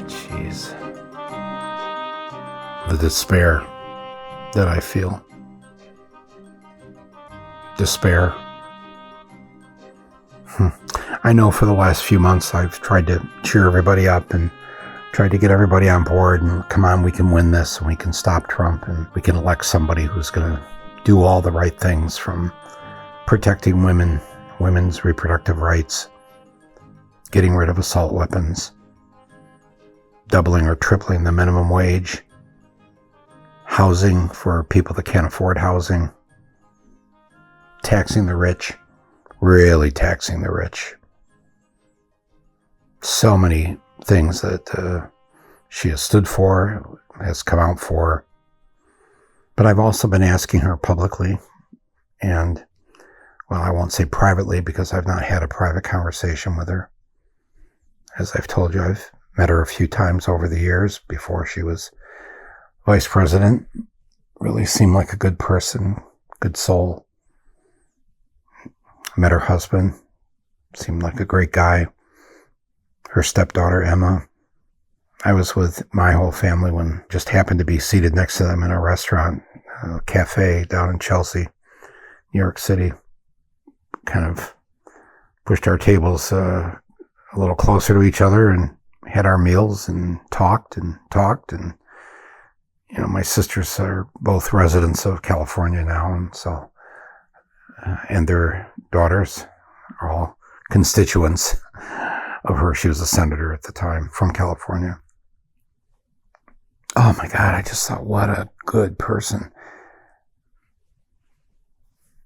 Jeez. The despair that I feel. Despair. I know for the last few months I've tried to cheer everybody up and tried to get everybody on board and come on, we can win this and we can stop Trump and we can elect somebody who's going to do all the right things, from protecting women's reproductive rights, getting rid of assault weapons, doubling or tripling the minimum wage, housing for people that can't afford housing, taxing the rich, really taxing the rich. So many things that she has stood for, has come out for. But I've also been asking her publicly, and, well, I won't say privately because I've not had a private conversation with her. As I've told you, I've met her a few times over the years before she was vice president. Really seemed like a good person, good soul. Met her husband, seemed like a great guy. Her stepdaughter, Emma. I was with my whole family when just happened to be seated next to them in a restaurant, a cafe down in Chelsea, New York City. Kind of pushed our tables a little closer to each other and had our meals and talked. And, you know, my sisters are both residents of California now, and so, and their daughters are all constituents of her. She was a senator at the time from California. Oh my God, I just thought, what a good person.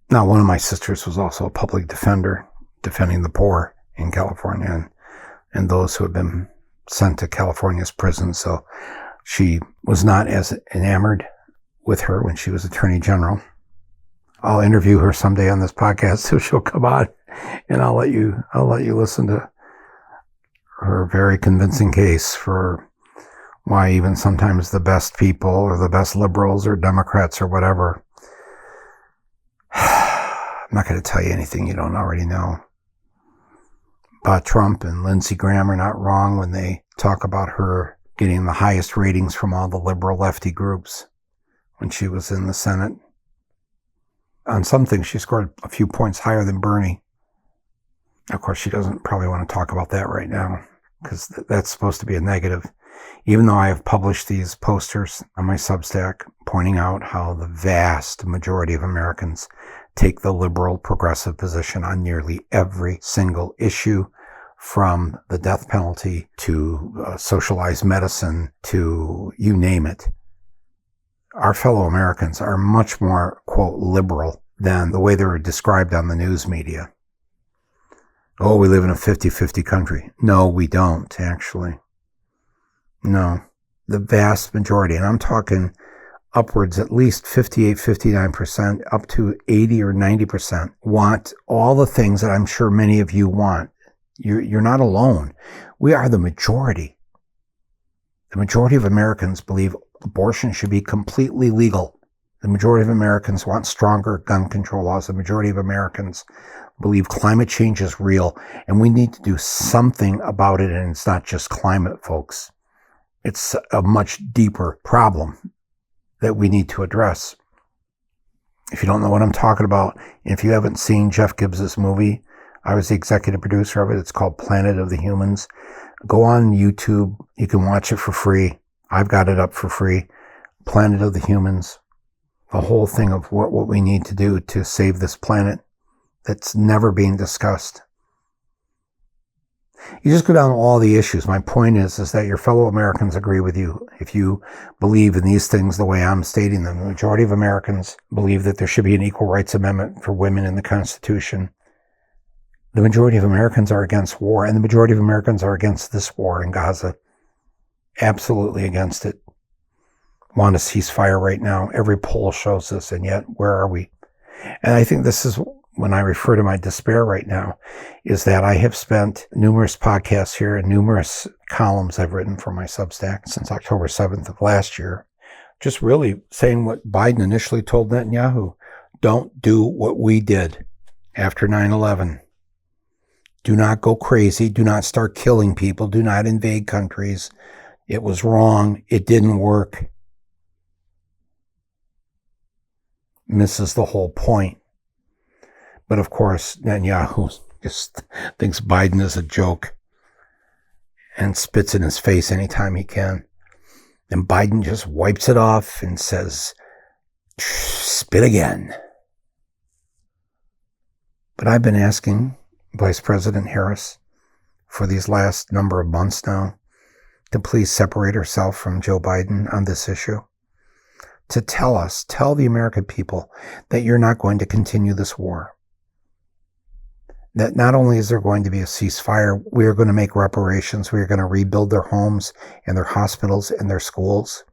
Now, one of my sisters was also a public defender, defending the poor in California and those who have been sent to California's prisons. So she was not as enamored with her when she was Attorney General. I'll interview her someday on this podcast, so she'll come on, and I'll let you listen to her very convincing case for why even sometimes the best people or the best liberals or Democrats or whatever. I'm not going to tell you anything you don't already know. But Trump and Lindsey Graham are not wrong when they talk about her getting the highest ratings from all the liberal lefty groups when she was in the Senate. On some things, she scored a few points higher than Bernie. Of course, she doesn't probably want to talk about that right now because that's supposed to be a negative. Even though I have published these posters on my Substack pointing out how the vast majority of Americans take the liberal progressive position on nearly every single issue, from the death penalty to socialized medicine to you name it. Our fellow Americans are much more, quote, liberal than the way they're described on the news media. Oh, we live in a 50-50 country. No, we don't, actually. No, the vast majority, and I'm talking upwards at least 58, 59%, up to 80 or 90%, want all the things that I'm sure many of you want. You're not alone. We are the majority. The majority of Americans believe abortion should be completely legal. The majority of Americans want stronger gun control laws. The majority of Americans believe climate change is real, and we need to do something about it, and it's not just climate, folks. It's a much deeper problem that we need to address. If you don't know what I'm talking about, and if you haven't seen Jeff Gibbs's movie, I was the executive producer of it. It's called Planet of the Humans. Go on YouTube. You can watch it for free. I've got it up for free. Planet of the Humans. The whole thing of what we need to do to save this planet that's never being discussed. You just go down all the issues. My point is that your fellow Americans agree with you. If you believe in these things the way I'm stating them, the majority of Americans believe that there should be an equal rights amendment for women in the Constitution. The majority of Americans are against war, and the majority of Americans are against this war in Gaza. Absolutely against it. Want a ceasefire right now. Every poll shows this, and yet where are we? And I think this is when I refer to my despair right now, is that I have spent numerous podcasts here and numerous columns I've written for my Substack since October 7th of last year, just really saying what Biden initially told Netanyahu. Don't do what we did after 9/11. Do not go crazy. Do not start killing people. Do not invade countries. It was wrong. It didn't work. Misses the whole point. But of course, Netanyahu just thinks Biden is a joke and spits in his face anytime he can. And Biden just wipes it off and says, spit again. But I've been asking Vice President Harris for these last number of months now to please separate herself from Joe Biden on this issue. To tell the American people that you're not going to continue this war. That not only is there going to be a ceasefire, we are going to make reparations. We are going to rebuild their homes and their hospitals and their schools.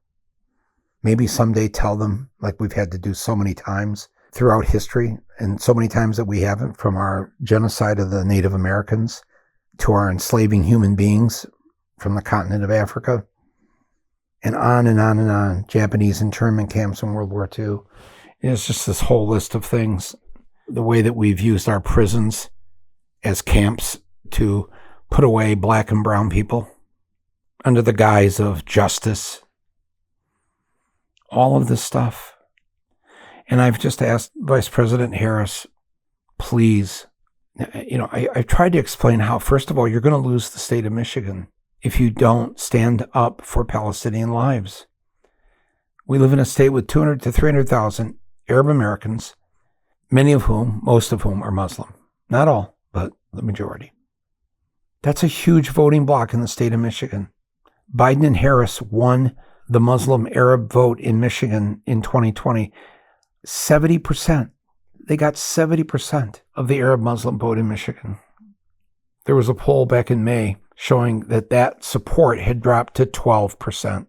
Maybe someday tell them, like we've had to do so many times throughout history, and so many times that we haven't, from our genocide of the Native Americans to our enslaving human beings from the continent of Africa, and on and on and on. Japanese internment camps in World War II. It's just this whole list of things. The way that we've used our prisons as camps to put away black and brown people under the guise of justice. All of this stuff. And I've just asked Vice President Harris, please, I've tried to explain how, first of all, you're going to lose the state of Michigan if you don't stand up for Palestinian lives. We live in a state with 200 to 300,000 Arab Americans, most of whom are Muslim. Not all, but the majority. That's a huge voting bloc in the state of Michigan. Biden and Harris won the Muslim Arab vote in Michigan in 2020. 70%. They got 70% of the Arab Muslim vote in Michigan. There was a poll back in May showing that support had dropped to 12%.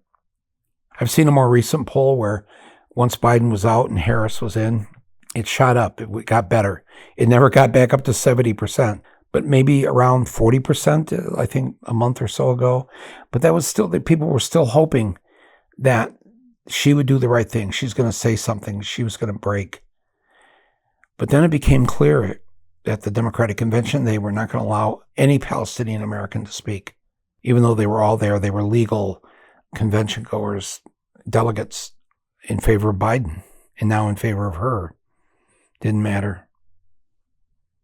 I've seen a more recent poll where once Biden was out and Harris was in, it shot up. It got better. It never got back up to 70%, but maybe around 40%, I think a month or so ago. But that was still, that people were still hoping that she would do the right thing. She's going to say something. She was going to break. But then it became clear at the Democratic Convention they were not going to allow any Palestinian American to speak. Even though they were all there, they were legal convention goers, delegates in favor of Biden and now in favor of her. Didn't matter.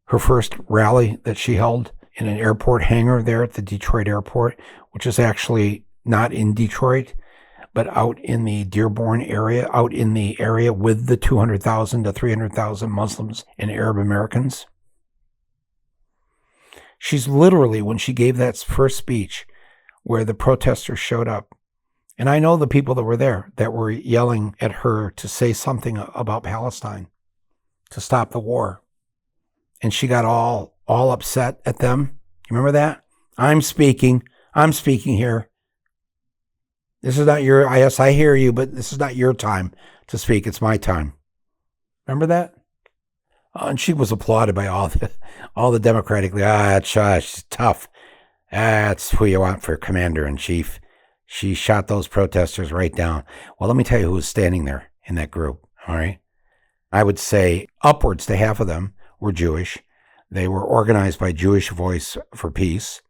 Her first rally that she held in an airport hangar there at the Detroit airport, which is actually not in Detroit, but out in the Dearborn area, out in the area with the 200,000 to 300,000 Muslims and Arab Americans. She's literally, when she gave that first speech where the protesters showed up, and I know the people that were there that were yelling at her to say something about Palestine, to stop the war. And she got all upset at them. You remember that? I'm speaking here. This is not your, yes, I hear you, but this is not your time to speak. It's my time. Remember that? And she was applauded by all the Democratic, she's tough. That's who you want for commander-in-chief. She shot those protesters right down. Well, let me tell you who was standing there in that group, all right? I would say upwards to half of them were Jewish. They were organized by Jewish Voice for Peace.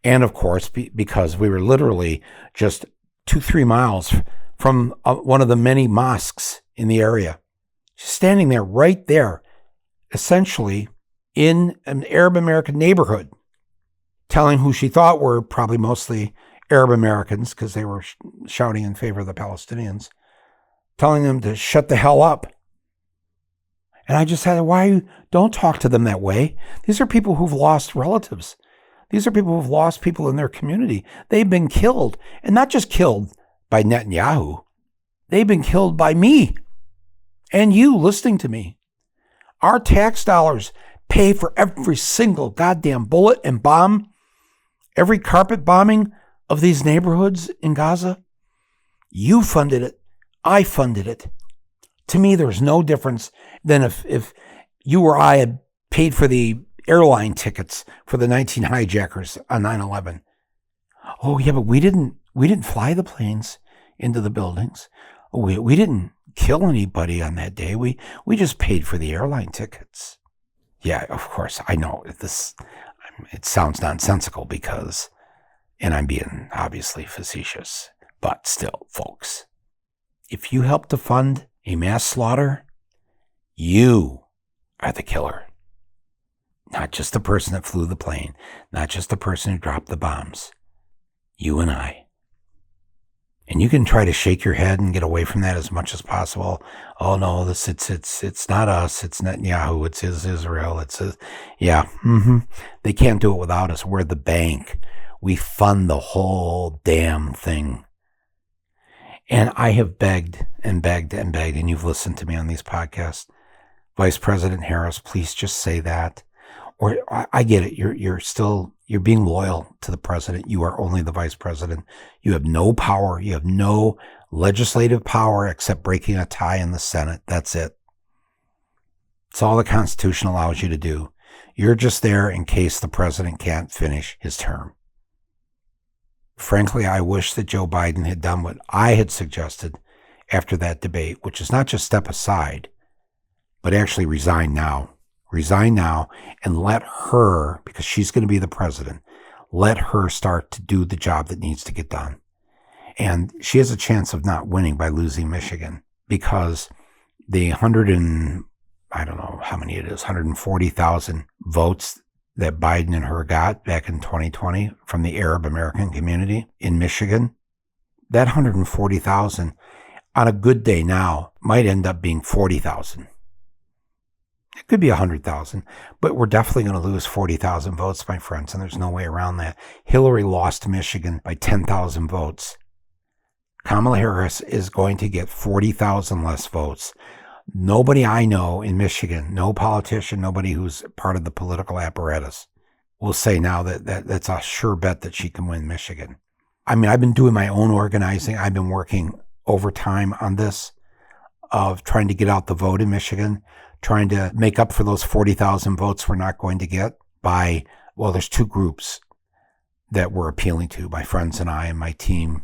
And of course, because we were literally just 2-3 miles from one of the many mosques in the area. She's standing there, right there, essentially in an Arab American neighborhood, telling who she thought were probably mostly Arab Americans, because they were shouting in favor of the Palestinians, telling them to shut the hell up. And I just said, don't talk to them that way. These are people who've lost relatives. These are people who've lost people in their community. They've been killed, and not just killed by Netanyahu. They've been killed by me and you listening to me. Our tax dollars pay for every single goddamn bullet and bomb, every carpet bombing of these neighborhoods in Gaza. You funded it. I funded it. To me, there's no difference than if you or I had paid for the airline tickets for the 19 hijackers on 9/11. Oh yeah, but we didn't fly the planes into the buildings. We didn't kill anybody on that day. We just paid for the airline tickets. Yeah, of course, I know this. It sounds nonsensical because, and I'm being obviously facetious, but still, folks, if you help to fund a mass slaughter, you are the killer. Not just the person that flew the plane, not just the person who dropped the bombs. You and I. And you can try to shake your head and get away from that as much as possible. Oh no, it's not us. It's Netanyahu. It's Israel. They can't do it without us. We're the bank. We fund the whole damn thing. And I have begged and begged and begged, and you've listened to me on these podcasts. Vice President Harris, please just say that. Or I get it. You're being loyal to the president. You are only the vice president. You have no power. You have no legislative power except breaking a tie in the Senate. That's it. It's all the Constitution allows you to do. You're just there in case the president can't finish his term. Frankly, I wish that Joe Biden had done what I had suggested after that debate, which is not just step aside, but actually resign now. Resign now and let her, because she's going to be the president, let her start to do the job that needs to get done. And she has a chance of not winning by losing Michigan because the 140,000 votes that Biden and her got back in 2020 from the Arab American community in Michigan, that 140,000 on a good day now might end up being 40,000. It could be 100,000, but we're definitely going to lose 40,000 votes, my friends, and there's no way around that. Hillary lost Michigan by 10,000 votes. Kamala Harris is going to get 40,000 less votes. Nobody I know in Michigan, no politician, nobody who's part of the political apparatus will say now that that's a sure bet that she can win Michigan. I mean, I've been doing my own organizing. I've been working overtime on this of trying to get out the vote in Michigan, trying to make up for those 40,000 votes we're not going to get by, well, there's two groups that we're appealing to, my friends and I and my team.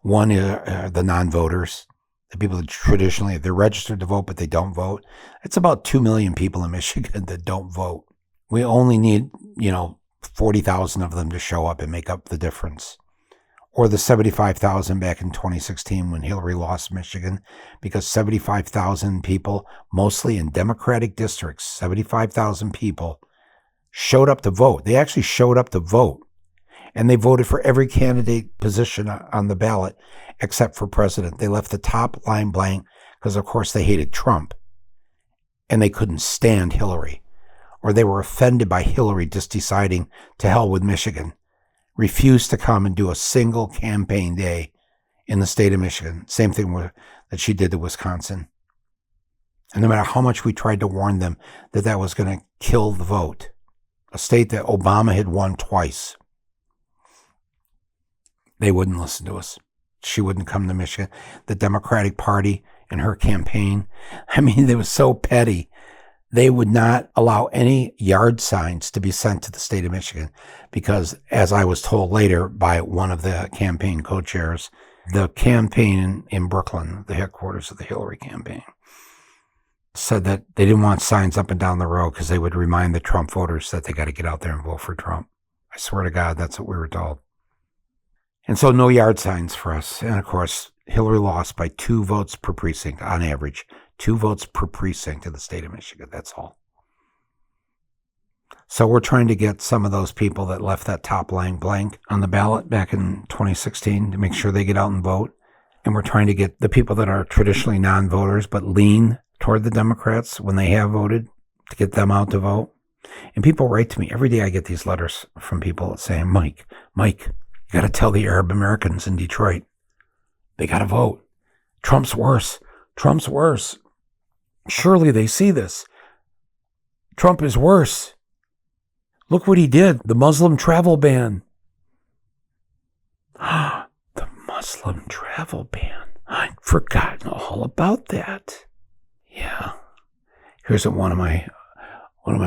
One is the non-voters, the people that traditionally, they're registered to vote, but they don't vote. It's about 2 million people in Michigan that don't vote. We only need, 40,000 of them to show up and make up the difference. Or the 75,000 back in 2016 when Hillary lost Michigan, because 75,000 people, mostly in Democratic districts, 75,000 people showed up to vote. They actually showed up to vote. And they voted for every candidate position on the ballot except for president. They left the top line blank because, of course, they hated Trump. And they couldn't stand Hillary. Or they were offended by Hillary just deciding to hell with Michigan. Refused to come and do a single campaign day in the state of Michigan. Same thing that she did to Wisconsin. And no matter how much we tried to warn them that was going to kill the vote, a state that Obama had won twice, they wouldn't listen to us. She wouldn't come to Michigan. The Democratic Party and her campaign, I mean, they were so petty. They would not allow any yard signs to be sent to the state of Michigan because, as I was told later by one of the campaign co-chairs, the campaign in Brooklyn, the headquarters of the Hillary campaign, said that they didn't want signs up and down the road because they would remind the Trump voters that they got to get out there and vote for Trump. I swear to God, that's what we were told. And so no yard signs for us. And of course, Hillary lost by 2 votes per precinct on average. 2 votes per precinct in the state of Michigan. That's all. So we're trying to get some of those people that left that top line blank on the ballot back in 2016 to make sure they get out and vote. And we're trying to get the people that are traditionally non-voters but lean toward the Democrats when they have voted to get them out to vote. And people write to me. Every day I get these letters from people saying, Mike, you got to tell the Arab Americans in Detroit, they got to vote. Trump's worse. Surely they see this. Trump is worse. Look what he did. The Muslim travel ban. The Muslim travel ban. I'd forgotten all about that. Yeah. Here's what one of my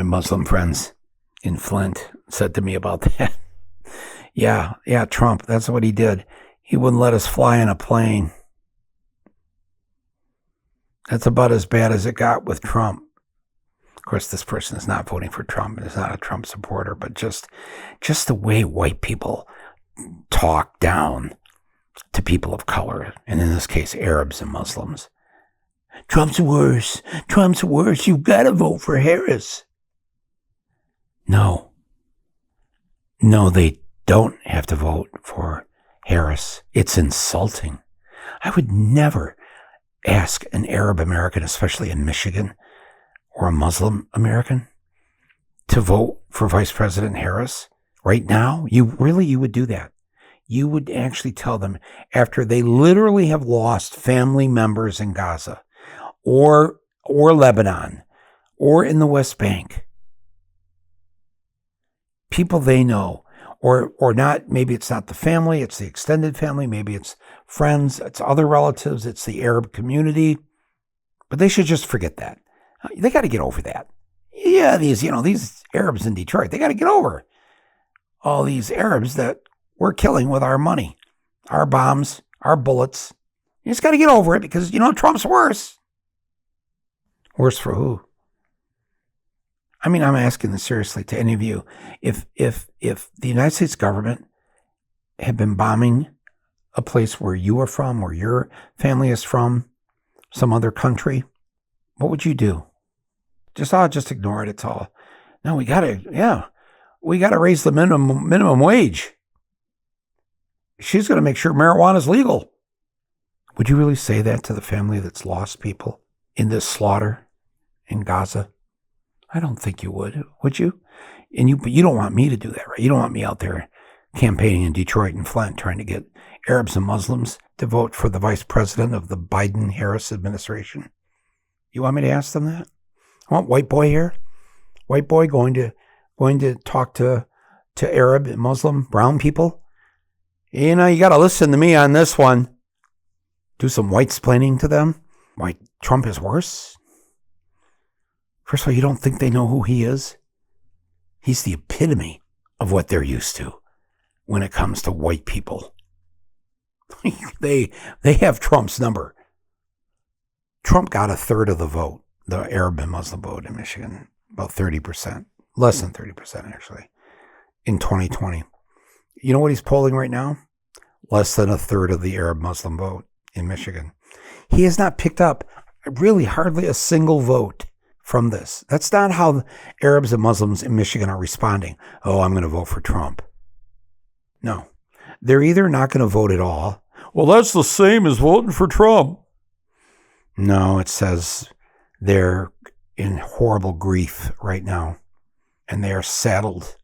Muslim friends in Flint said to me about that. Yeah, Trump, that's what he did. He wouldn't let us fly in a plane. That's about as bad as it got with Trump. course, this person is not voting for Trump and is not a Trump supporter, but just the way white people talk down to people of color, and in this case, Arabs and Muslims. Trump's worse. Trump's worse. You've got to vote for Harris. No, they don't have to vote for Harris. It's insulting. I would never ask an Arab American, especially in Michigan, or a Muslim American, to vote for Vice President Harris right now. You would do that. You would actually tell them, after they literally have lost family members in Gaza or Lebanon or in the West Bank, people they know, or not, maybe it's not the family, it's the extended family, maybe it's friends, it's other relatives, it's the Arab community, but they should just forget that. They got to get over that. Yeah, these Arabs in Detroit, they got to get over all these Arabs that we're killing with our money, our bombs, our bullets. You just got to get over it because, Trump's worse. Worse for who? I mean, I'm asking this seriously to any of you. If the United States government had been bombing a place where you are from, where your family is from, some other country, what would you do? Just ignore it. It's all. No, we gotta raise the minimum wage. She's gonna make sure marijuana is legal. Would you really say that to the family that's lost people in this slaughter in Gaza? I don't think you would you? But you don't want me to do that, right? You don't want me out there campaigning in Detroit and Flint trying to get Arabs and Muslims to vote for the vice president of the Biden-Harris administration. You want me to ask them that? I want white boy here, white boy going to talk to Arab and Muslim brown people. You got to listen to me on this one. Do some white-splaining to them. Why Trump is worse? First of all, you don't think they know who he is? He's the epitome of what they're used to when it comes to white people. They have Trump's number. Trump got a third of the vote, the Arab and Muslim vote in Michigan, about 30%, less than 30% actually, in 2020. You know what he's polling right now? Less than a third of the Arab Muslim vote in Michigan. He has not picked up really hardly a single vote from this. That's not how Arabs and Muslims in Michigan are responding. Oh, I'm going to vote for Trump. No. They're either not going to vote at all. Well, that's the same as voting for Trump. No, it says they're in horrible grief right now. And they are saddled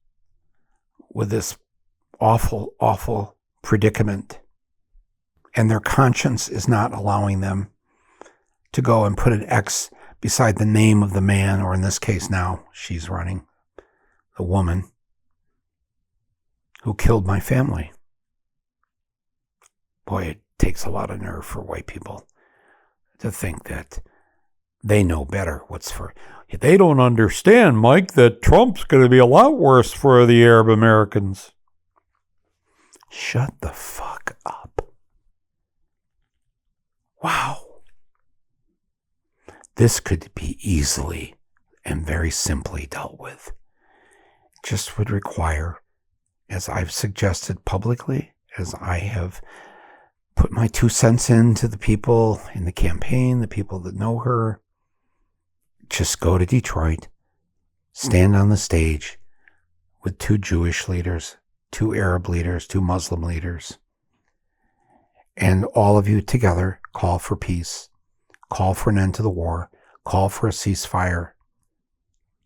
with this awful, awful predicament. And their conscience is not allowing them to go and put an X beside the name of the man, or in this case now, she's running, the woman who killed my family. Boy, it takes a lot of nerve for white people to think that they know better what's for. They don't understand, Mike, that Trump's going to be a lot worse for the Arab Americans. Shut the fuck up. Wow. This could be easily and very simply dealt with. It just would require, as I've suggested publicly, as I have put my 2 cents into the people in the campaign, the people that know her, just go to Detroit, stand on the stage with 2 Jewish leaders, 2 Arab leaders, 2 Muslim leaders, and all of you together call for peace. Call for an end to the war. Call for a ceasefire.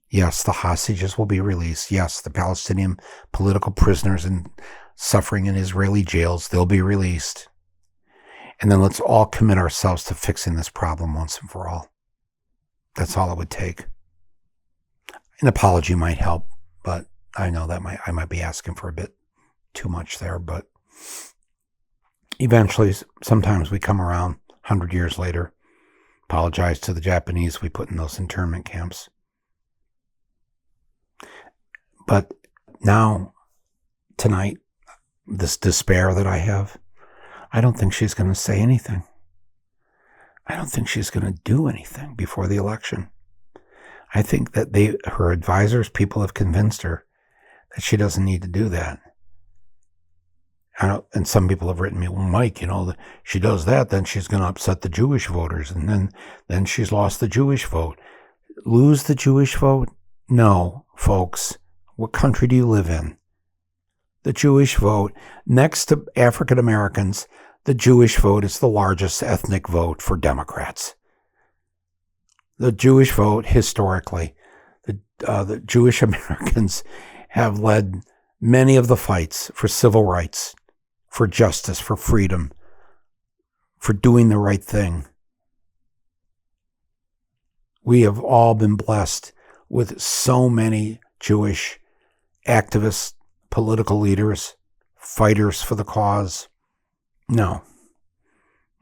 Yes, the hostages will be released. Yes, the Palestinian political prisoners and suffering in Israeli jails, they'll be released. And then let's all commit ourselves to fixing this problem once and for all. That's all it would take. An apology might help, but I know that I might be asking for a bit too much there. But eventually, sometimes we come around 100 years later, apologize to the Japanese we put in those internment camps. But now, tonight, this despair that I have, I don't think she's going to say anything. I don't think she's going to do anything before the election. I think that her advisors, people have convinced her that she doesn't need to do that. And some people have written me, well, Mike, she does that, then she's going to upset the Jewish voters, and then she's lost the Jewish vote. Lose the Jewish vote? No, folks. What country do you live in? The Jewish vote, next to African Americans, the Jewish vote is the largest ethnic vote for Democrats. The Jewish vote, historically, the Jewish Americans have led many of the fights for civil rights, for justice, for freedom, for doing the right thing. We have all been blessed with so many Jewish activists, political leaders, fighters for the cause. No,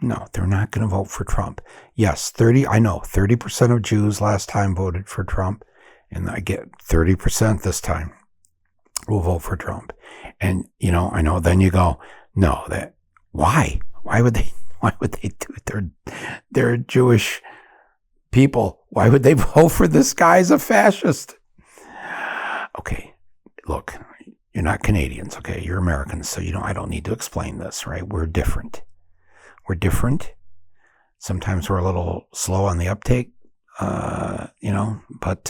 they're not going to vote for Trump. Yes, 30% of Jews last time voted for Trump, and I get 30% this time will vote for Trump. And, I know then you go, no, why would they do it? They're Jewish people. Why would they vote for this guy as a fascist? Okay, look, you're not Canadians, okay? You're Americans, so I don't need to explain this, right? We're different. Sometimes we're a little slow on the uptake, but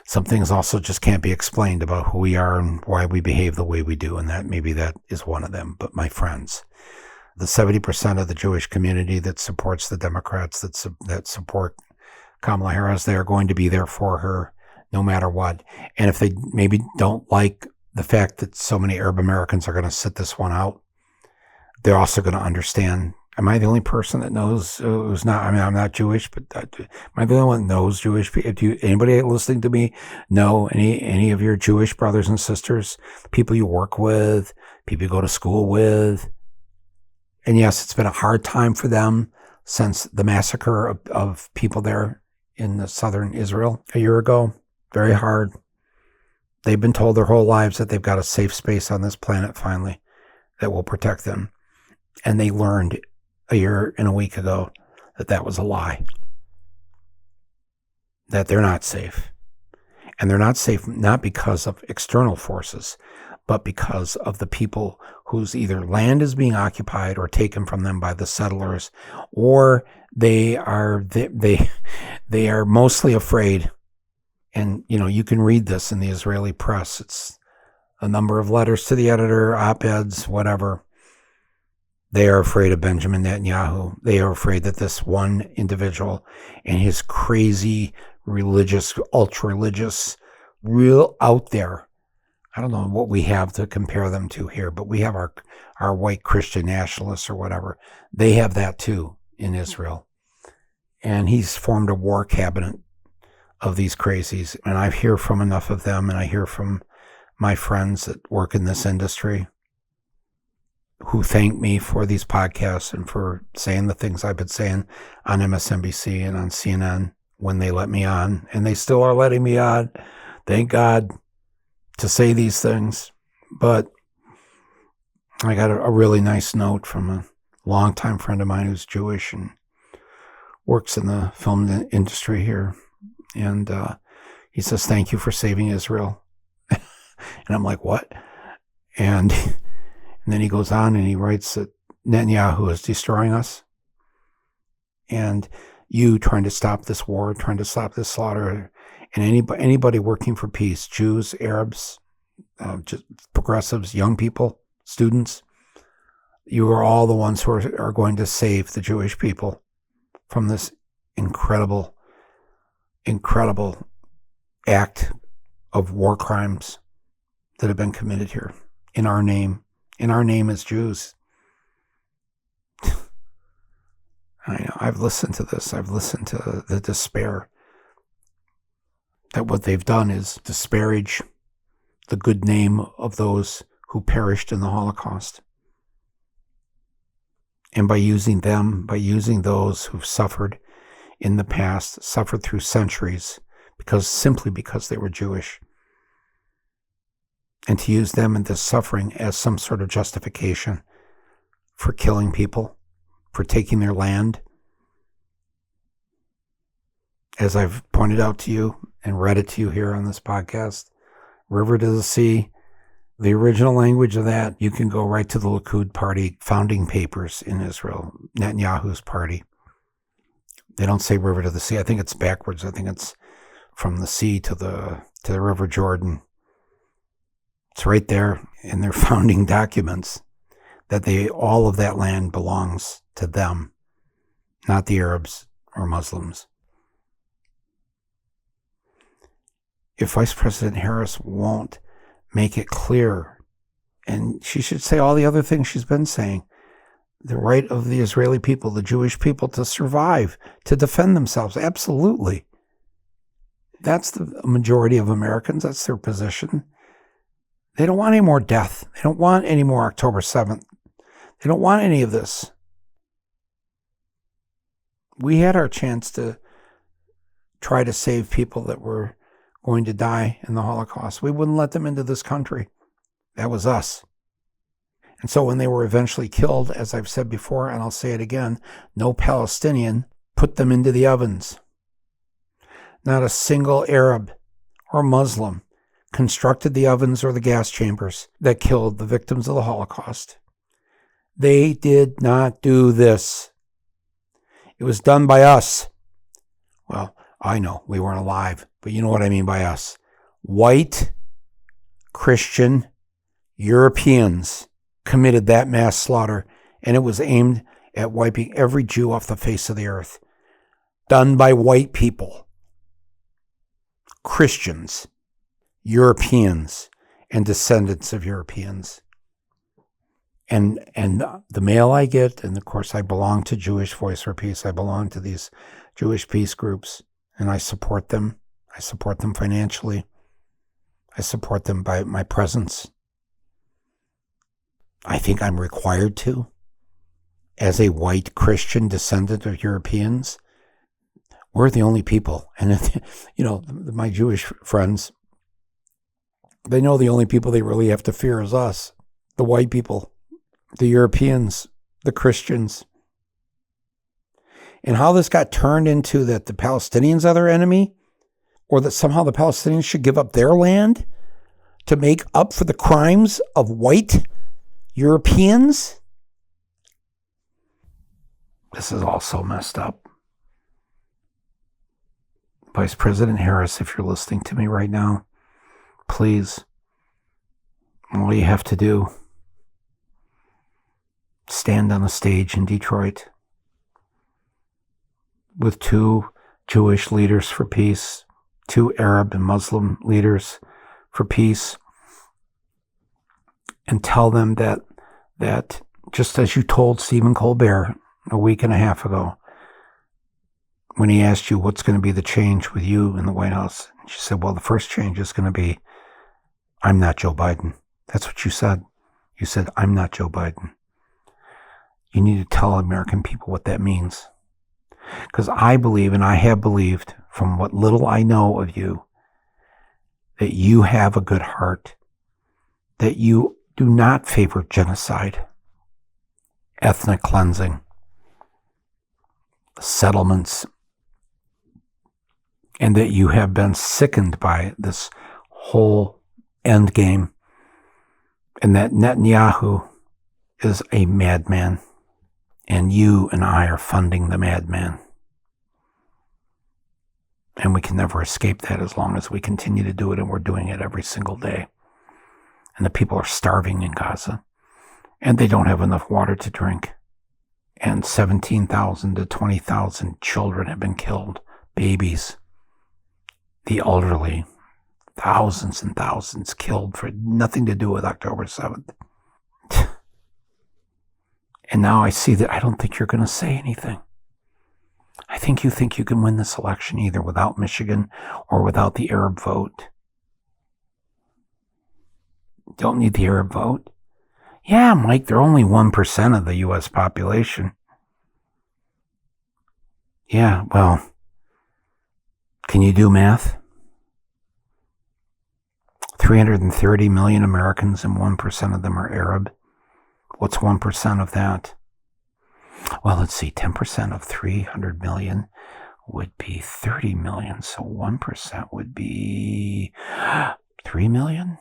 some things also just can't be explained about who we are and why we behave the way we do, and maybe that is one of them. But my friends, the 70% of the Jewish community that supports the Democrats, that support Kamala Harris, they are going to be there for her no matter what. And if they maybe don't like the fact that so many Arab Americans are going to sit this one out, they're also going to understand. Am I the only person that knows who's not? I mean, I'm not Jewish, but am I the only one that knows Jewish? Anybody listening to me know any of your Jewish brothers and sisters, people you work with, people you go to school with? And yes, it's been a hard time for them since the massacre of people there in the southern Israel a year ago. Very hard. They've been told their whole lives that they've got a safe space on this planet finally that will protect them. And they learned a year and a week ago that was a lie. That they're not safe. And they're not safe not because of external forces, but because of the people whose either land is being occupied or taken from them by the settlers, or they are mostly afraid. And, you can read this in the Israeli press. It's a number of letters to the editor, op-eds, whatever. They are afraid of Benjamin Netanyahu. They are afraid that this one individual and his crazy religious, ultra-religious, real out there, I don't know what we have to compare them to here, but we have our white Christian nationalists or whatever. They have that too in Israel. And he's formed a war cabinet of these crazies. And I hear from enough of them, and I hear from my friends that work in this industry who thank me for these podcasts and for saying the things I've been saying on MSNBC and on CNN when they let me on. And they still are letting me on. Thank God, to say these things. But I got a really nice note from a longtime friend of mine who's Jewish and works in the film industry here. And he says, thank you for saving Israel. And I'm like, what? And then he goes on and he writes that Netanyahu is destroying us. And you trying to stop this war, trying to stop this slaughter, and anybody working for peace, Jews, Arabs, just progressives, young people, students, you are all the ones who are going to save the Jewish people from this incredible act of war crimes that have been committed here in our name as Jews. I know, I've listened to this. I've listened to the despair that what they've done is disparage the good name of those who perished in the Holocaust. And by using them, by using those who've suffered in the past, suffered through centuries, simply because they were Jewish, and to use them and this suffering as some sort of justification for killing people, for taking their land, as I've pointed out to you and read it to you here on this podcast, river to the sea, the original language of that, you can go right to the Likud party founding papers in Israel, Netanyahu's party. They don't say river to the sea. I think it's backwards. I think it's from the sea to the River Jordan. It's right there in their founding documents that all of that land belongs to them, not the Arabs or Muslims. If Vice President Harris won't make it clear, and she should say all the other things she's been saying, the right of the Israeli people, the Jewish people, to survive, to defend themselves, absolutely. That's the majority of Americans. That's their position. They don't want any more death. They don't want any more October 7th. They don't want any of this. We had our chance to try to save people that were going to die in the Holocaust. We wouldn't let them into this country. That was us. And so when they were eventually killed, as I've said before, and I'll say it again, no Palestinian put them into the ovens. Not a single Arab or Muslim constructed the ovens or the gas chambers that killed the victims of the Holocaust. They did not do this. It was done by us. Well, I know we weren't alive, but you know what I mean by us. White, Christian, Europeans committed that mass slaughter, and it was aimed at wiping every Jew off the face of the earth. Done by white people, Christians, Europeans, and descendants of Europeans. And the mail I get, and of course I belong to Jewish Voice for Peace. I belong to these Jewish peace groups, and I support them. I support them financially. I support them by my presence. I think I'm required to, as a white Christian descendant of Europeans. We're the only people, and my Jewish friends, they know the only people they really have to fear is us, the white people, the Europeans, the Christians. And how this got turned into that the Palestinians are their enemy, or that somehow the Palestinians should give up their land to make up for the crimes of white Europeans. This is all so messed up. Vice President Harris, if you're listening to me right now, please, all you have to do, stand on a stage in Detroit with 2 Jewish leaders for peace, 2 Arab and Muslim leaders for peace, and tell them that just as you told Stephen Colbert a week and a half ago, when he asked you what's going to be the change with you in the White House, and she said, well, the first change is going to be, I'm not Joe Biden. That's what you said. You said, I'm not Joe Biden. You need to tell American people what that means. Because I believe, and I have believed from what little I know of you, that you have a good heart, that you do not favor genocide, ethnic cleansing, settlements, and that you have been sickened by this whole end game, and that Netanyahu is a madman, and you and I are funding the madman. And we can never escape that as long as we continue to do it, and we're doing it every single day. And the people are starving in Gaza, and they don't have enough water to drink. And 17,000 to 20,000 children have been killed, babies, the elderly, thousands and thousands killed for nothing to do with October 7th. And now I see that I don't think you're going to say anything. I think you can win this election either without Michigan or without the Arab vote. Don't need the Arab vote. Yeah, Mike, they're only 1% of the U.S. population. Yeah, well, can you do math? 330 million Americans and 1% of them are Arab. What's 1% of that? Well, let's see, 10% of 300 million. would be 30 million. So 1% would be 3 million.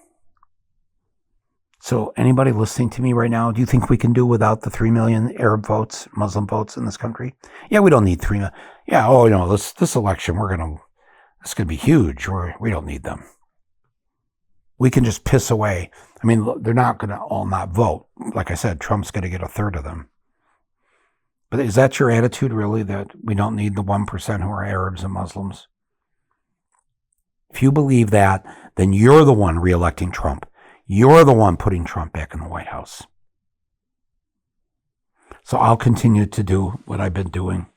So anybody listening to me right now, do you think we can do without the 3 million Arab votes, Muslim votes in this country? Yeah, we don't need 3 million. Yeah, oh, no, this election, it's going to be huge. We don't need them. We can just piss away. I mean, they're not going to all not vote. Like I said, Trump's going to get a third of them. But is that your attitude, really, that we don't need the 1% who are Arabs and Muslims? If you believe that, then you're the one reelecting Trump. You're the one putting Trump back in the White House. So I'll continue to do what I've been doing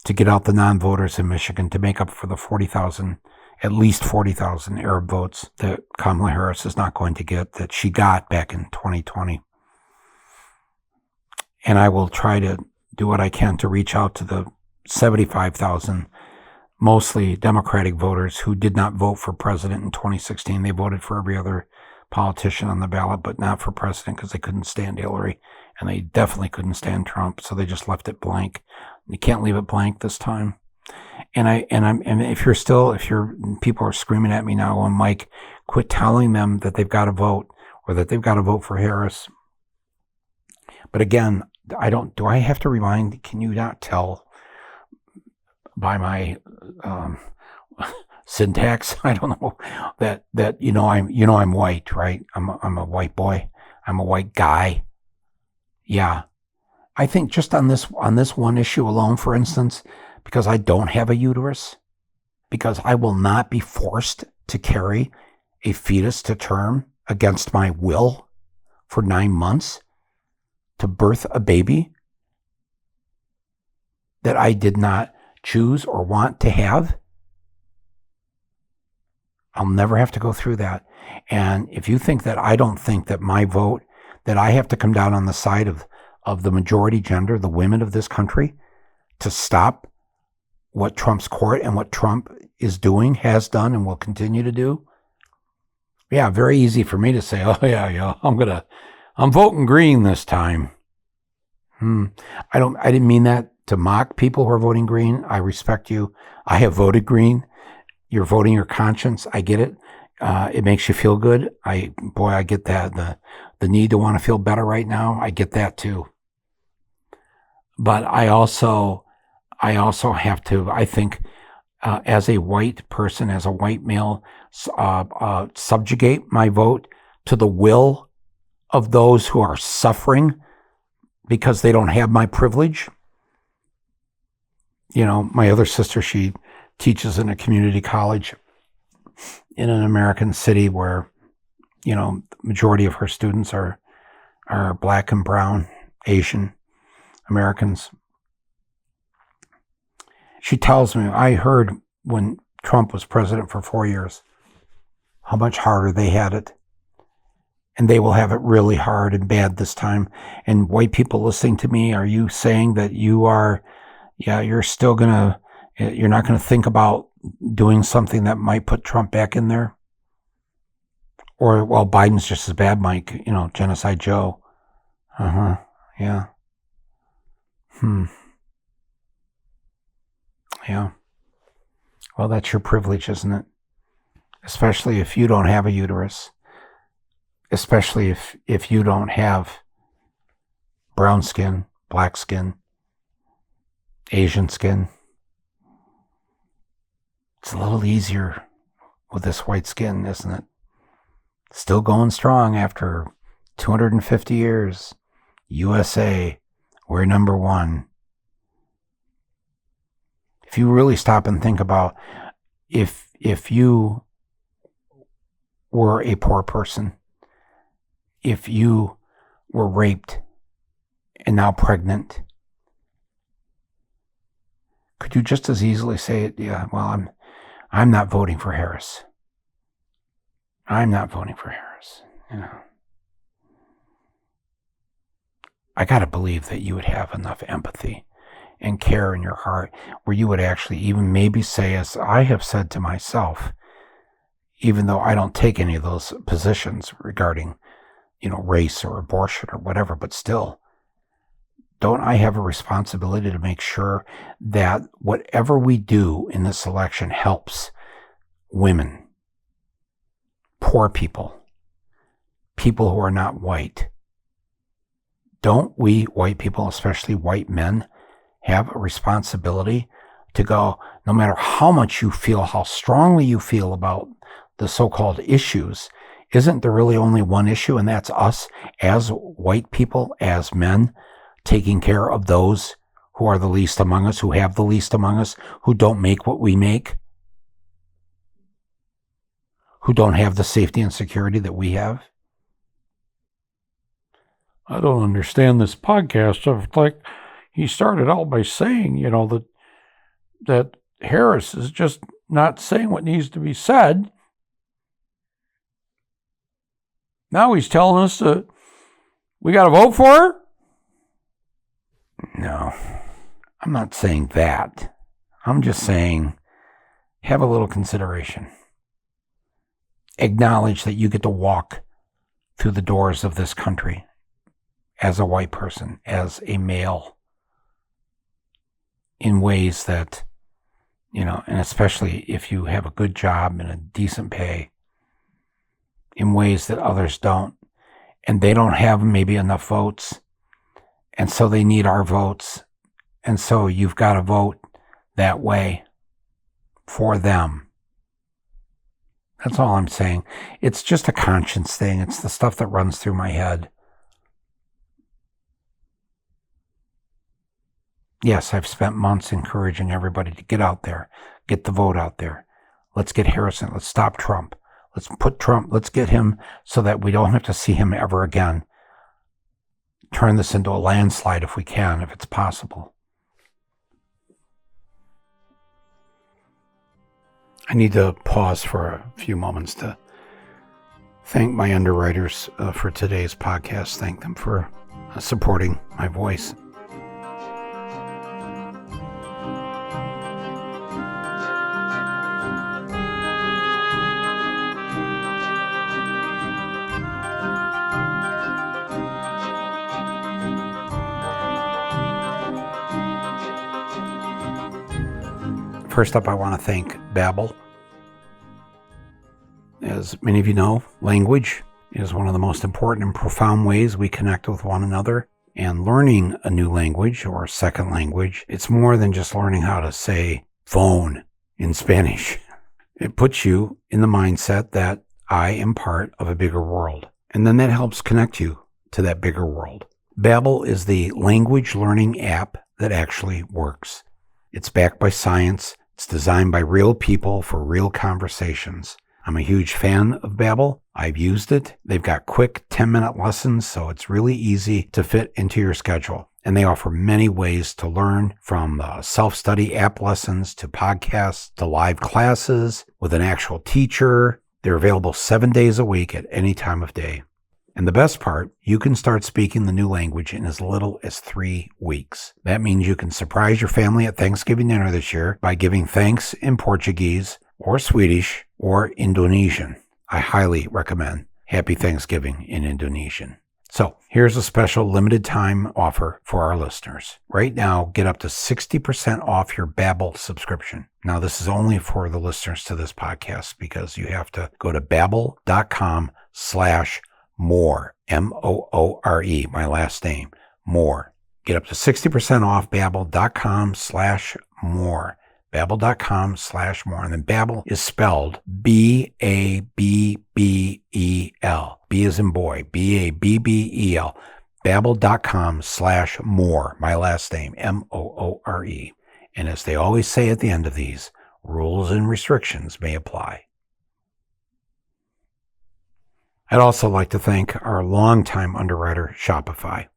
to get out the non-voters in Michigan to make up for the at least 40,000 Arab votes that Kamala Harris is not going to get, that she got back in 2020. And I will try to do what I can to reach out to the 75,000, mostly Democratic voters who did not vote for president in 2016. They voted for every other politician on the ballot, but not for president because they couldn't stand Hillary, and they definitely couldn't stand Trump, so they just left it blank. You can't leave it blank this time. And if people are screaming at me now on Mike, quit telling them that they've got to vote or that they've got to vote for Harris. But again, do I have to remind, can you not tell by my syntax? I don't know that I'm white, right? I'm a white boy. I'm a white guy. Yeah. I think just on this one issue alone, for instance, because I don't have a uterus, because I will not be forced to carry a fetus to term against my will for 9 months to birth a baby that I did not choose or want to have. I'll never have to go through that. And if you think that I don't think that my vote, that I have to come down on the side of the majority gender, the women of this country, to stop what Trump's court and what Trump is doing, has done, and will continue to do. Yeah, very easy for me to say, oh yeah, I'm voting green this time. I didn't mean that to mock people who are voting green. I respect you. I have voted green. You're voting your conscience. I get it. It makes you feel good. I get that. The need to want to feel better right now. I get that too. But I also have to, I think, as a white person, as a white male, subjugate my vote to the will of those who are suffering because they don't have my privilege. You know, my other sister, she teaches in a community college in an American city where, you know, the majority of her students are black and brown, Asian Americans. She tells me, I heard when Trump was president for 4 years, how much harder they had it. And they will have it really hard and bad this time. And white people listening to me, are you saying that you're not going to think about doing something that might put Trump back in there? Or, well, Biden's just as bad, Mike, you know, Genocide Joe. Yeah. Yeah. Well, that's your privilege, isn't it? Especially if you don't have a uterus. Especially if you don't have brown skin, black skin, Asian skin. It's a little easier with this white skin, isn't it? Still going strong after 250 years. USA, we're number one. If you really stop and think about if you were a poor person, if you were raped and now pregnant, could you just as easily say, yeah, well, I'm not voting for Harris. I'm not voting for Harris. You know, I got to believe that you would have enough empathy and care in your heart where you would actually even maybe say, as I have said to myself, even though I don't take any of those positions regarding, you know, race or abortion or whatever, but still, don't I have a responsibility to make sure that whatever we do in this election helps women, poor people, people who are not white? Don't we white people, especially white men, have a responsibility to go, no matter how much you feel, how strongly you feel about the so-called issues, isn't there really only one issue, and that's us as white people, as men, taking care of those who are the least among us, who have the least among us, who don't make what we make, who don't have the safety and security that we have? I don't understand this podcast. Of like, he started out by saying, that Harris is just not saying what needs to be said. Now he's telling us that we got to vote for her? No, I'm not saying that. I'm just saying, have a little consideration. Acknowledge that you get to walk through the doors of this country as a white person, as a male, in ways that, and especially if you have a good job and a decent pay, in ways that others don't. And they don't have maybe enough votes. And so they need our votes. And so you've got to vote that way for them. That's all I'm saying. It's just a conscience thing. It's the stuff that runs through my head. Yes, I've spent months encouraging everybody to get out there, get the vote out there. Let's get Harrison. Let's stop Trump. Let's get him so that we don't have to see him ever again. Turn this into a landslide if we can, if it's possible. I need to pause for a few moments to thank my underwriters for today's podcast. Thank them for supporting my voice. First up, I want to thank Babbel. As many of you know, language is one of the most important and profound ways we connect with one another. And learning a new language or a second language, it's more than just learning how to say phone in Spanish. It puts you in the mindset that I am part of a bigger world. And then that helps connect you to that bigger world. Babbel is the language learning app that actually works. It's backed by science. It's designed by real people for real conversations. I'm a huge fan of Babbel. I've used it. They've got quick 10-minute lessons, so it's really easy to fit into your schedule. And they offer many ways to learn, from self-study app lessons to podcasts to live classes with an actual teacher. They're available 7 days a week at any time of day. And the best part, you can start speaking the new language in as little as 3 weeks. That means you can surprise your family at Thanksgiving dinner this year by giving thanks in Portuguese or Swedish or Indonesian. I highly recommend Happy Thanksgiving in Indonesian. So here's a special limited time offer for our listeners. Right now, get up to 60% off your Babbel subscription. Now, this is only for the listeners to this podcast because you have to go to babbel.com/more, M-O-O-R-E, my last name, more. Get up to 60% off babbel.com/more, babbel.com/more. And then Babbel is spelled B-A-B-B-E-L. B as in boy, B-A-B-B-E-L. Babbel.com/more, my last name, M-O-O-R-E. And as they always say at the end of these, rules and restrictions may apply. I'd also like to thank our longtime underwriter, Shopify.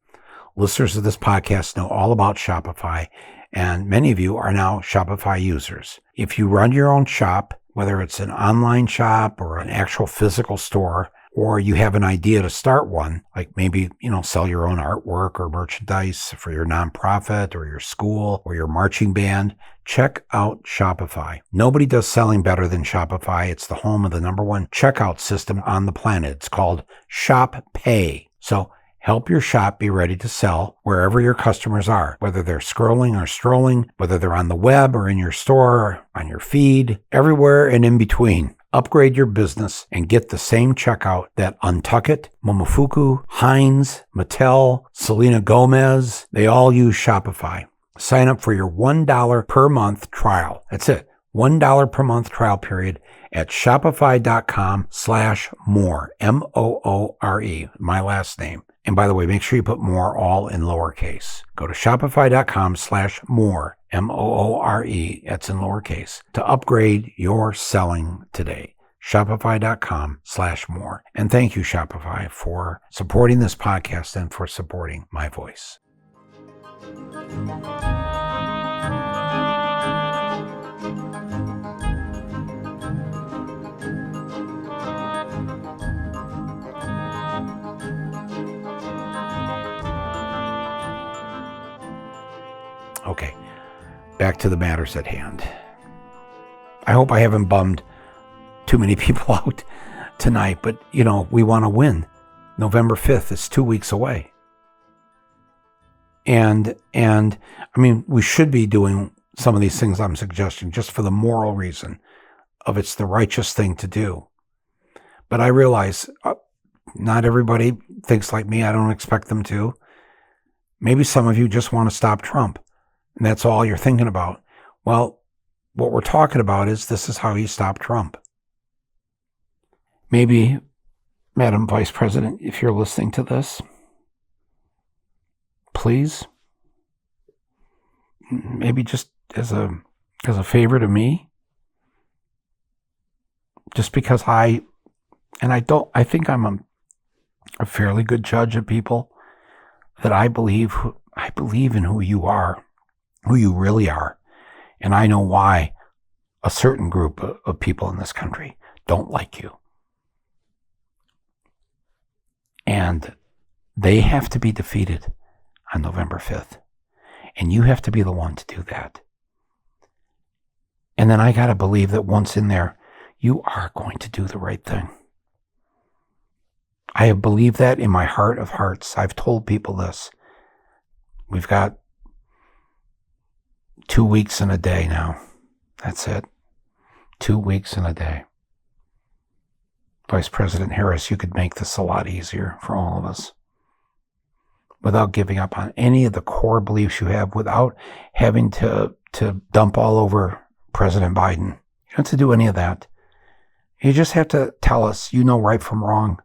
Listeners of this podcast know all about Shopify, and many of you are now Shopify users. If you run your own shop, whether it's an online shop or an actual physical store, or you have an idea to start one, like maybe, sell your own artwork or merchandise for your nonprofit or your school or your marching band, check out Shopify. Nobody does selling better than Shopify. It's the home of the #1 checkout system on the planet. It's called Shop Pay. So Help your shop be ready to sell wherever your customers are, whether they're scrolling or strolling, whether they're on the web or in your store, or on your feed, everywhere and in between. Upgrade your business and get the same checkout that Untuckit, Momofuku, Heinz, Mattel, Selena Gomez, they all use Shopify. Sign up for your $1 per month trial. That's it. $1 per month trial period at shopify.com/more, MOORE, my last name. And by the way, make sure you put more all in lowercase. Go to shopify.com/more, MOORE, that's in lowercase, to upgrade your selling today. Shopify.com/more. And thank you, Shopify, for supporting this podcast and for supporting my voice. Okay, back to the matters at hand. I hope I haven't bummed too many people out tonight, but, we want to win. November 5th is 2 weeks away. And I mean, we should be doing some of these things I'm suggesting just for the moral reason of it's the righteous thing to do. But I realize not everybody thinks like me. I don't expect them to. Maybe some of you just want to stop Trump. And that's all you're thinking about. Well, what we're talking about is this is how you stop Trump. Maybe, Madam Vice President, if you're listening to this, please, maybe just as a favor to me, just because I think I'm a fairly good judge of people, that I believe in who you are, who you really are. And I know why a certain group of people in this country don't like you. And they have to be defeated on November 5th. And you have to be the one to do that. And then I got to believe that once in there, you are going to do the right thing. I have believed that in my heart of hearts. I've told people this. We've got 2 weeks and a day now. That's it. 2 weeks and a day. Vice President Harris, you could make this a lot easier for all of us without giving up on any of the core beliefs you have, without having to dump all over President Biden. You don't have to do any of that. You just have to tell us you know right from wrong.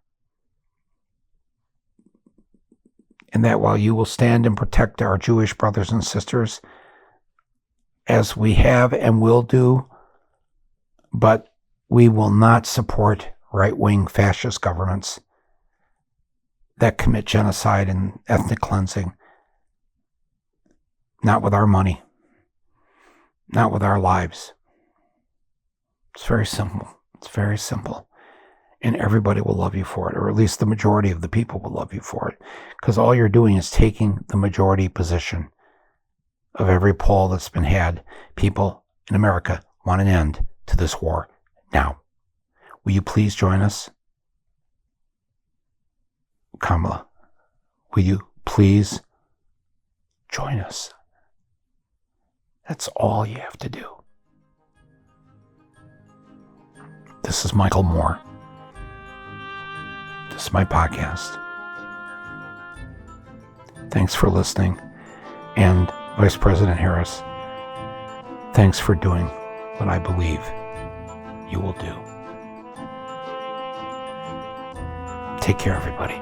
And that while you will stand and protect our Jewish brothers and sisters, as we have and will do, but we will not support right-wing fascist governments that commit genocide and ethnic cleansing. Not with our money. Not with our lives. It's very simple. It's very simple. And everybody will love you for it, or at least the majority of the people will love you for it. Because all you're doing is taking the majority position of every poll that's been had. People in America want an end to this war now. Will you please join us? Kamala, will you please join us? That's all you have to do. This is Michael Moore. This is my podcast. Thanks for listening. And Vice President Harris, thanks for doing what I believe you will do. Take care, everybody.